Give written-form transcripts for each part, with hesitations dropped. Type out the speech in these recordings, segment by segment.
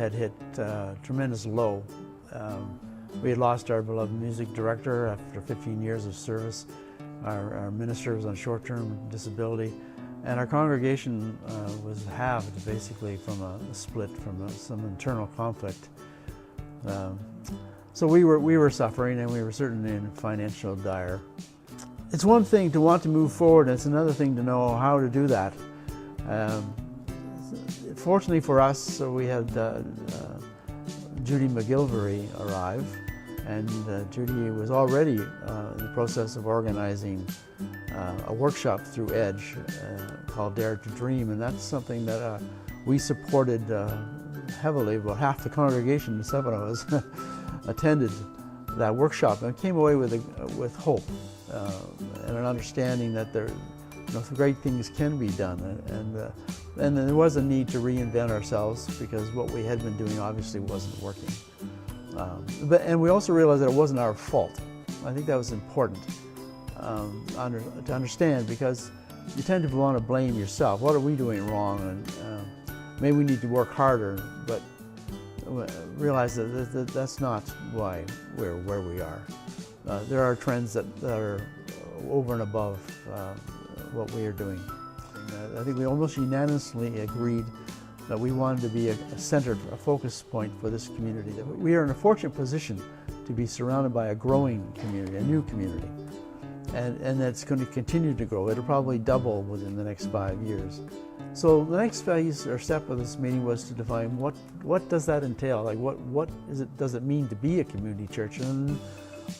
had hit tremendous low. We had lost our beloved music director after 15 years of service. Our minister was on short-term disability, and our congregation was halved basically from a split, from some internal conflict. So we were suffering, and we were certainly in financial dire. It's one thing to want to move forward, and it's another thing to know how to do that. Fortunately for us, we had Judy McGilvery arrive, and Judy was already in the process of organizing a workshop through EDGE called Dare to Dream, and that's something that we supported heavily. About half the congregation, 7 of us, attended that workshop and came away with hope and an understanding that great things can be done, and there was a need to reinvent ourselves because what we had been doing obviously wasn't working. And we also realized that it wasn't our fault. I think that was important to understand, because you tend to want to blame yourself. What are we doing wrong? And maybe we need to work harder, but realize that that's not why we're where we are. There are trends that are over and above what we are doing. I think we almost unanimously agreed that we wanted to be a focus point for this community. That we are in a fortunate position to be surrounded by a growing community, a new community, and that's going to continue to grow. It'll probably double within the next 5 years. So the next phase or step of this meeting was to define what does that entail? Like what does it mean to be a community church? And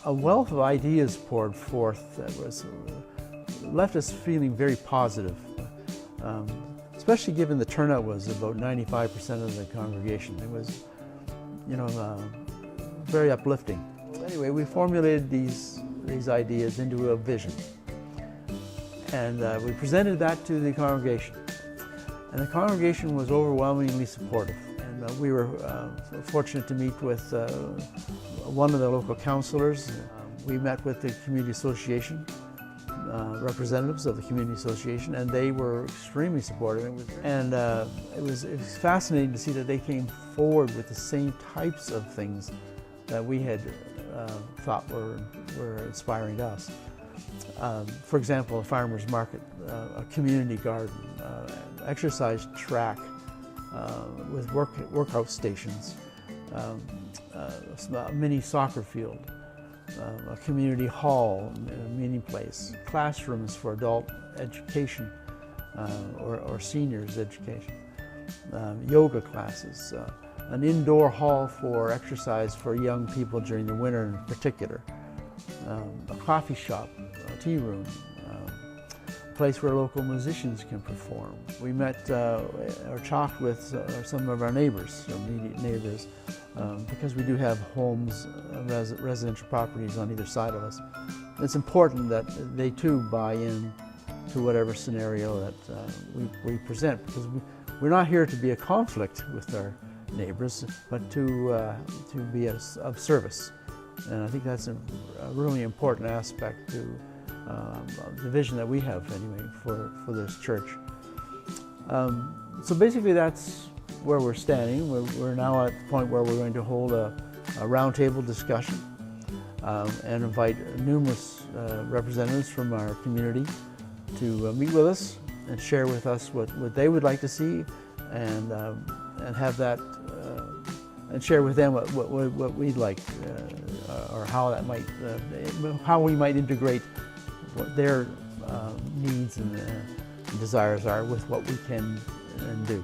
a wealth of ideas poured forth that left us feeling very positive, especially given the turnout was about 95% of the congregation. It was, very uplifting. Anyway, we formulated these ideas into a vision, and we presented that to the congregation. And the congregation was overwhelmingly supportive. And we were fortunate to meet with one of the local councillors. We met with the community association, representatives of the community association, and they were extremely supportive. And it was fascinating to see that they came forward with the same types of things that we had thought were inspiring to us. For example, a farmer's market, a community garden, exercise track with workout stations, a mini soccer field, a community hall, a meeting place, classrooms for adult education or seniors education, yoga classes, an indoor hall for exercise for young people during the winter in particular, a coffee shop, a tea room, a place where local musicians can perform. We met or talked with some of our neighbors, immediate neighbors, because we do have homes, residential properties on either side of us. It's important that they too buy in to whatever scenario that we present, because we're not here to be a conflict with our neighbors, but to be of service. And I think that's a really important aspect to the vision that we have anyway for this church. So basically that's where we're standing. We're now at the point where we're going to hold a roundtable discussion and invite numerous representatives from our community to meet with us and share with us what they would like to see, and have that and share with them what we'd like, or how that might how we might integrate what their needs and desires are with what we can and do.